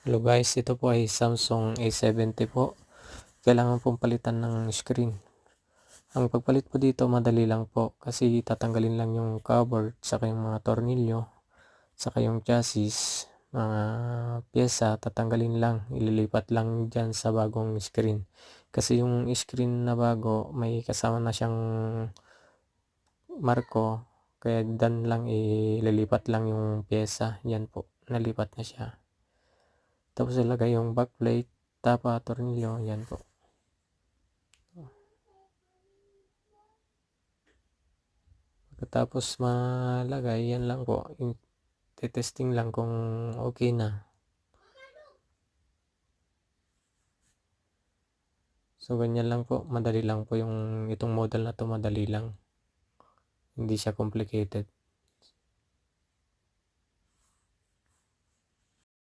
Hello guys, ito po ay Samsung A70 po. Kailangan pong palitan ng screen. Ang pagpalit po dito madali lang po kasi tatanggalin lang yung cover, saka yung mga tornilyo, saka yung chassis, mga pyesa tatanggalin lang, ililipat lang dyan sa bagong screen. Kasi yung screen na bago may kasama na siyang marko, kaya dan lang ililipat lang yung pyesa. Yan po, nalipat na siya. Tapos ilagay yung backplate, tapa, tornilyo, yan po. Pagkatapos malagay, yan lang po. Testing lang kung okay na. So ganyan lang po, madali lang po yung itong model na to, madali lang. Hindi siya complicated.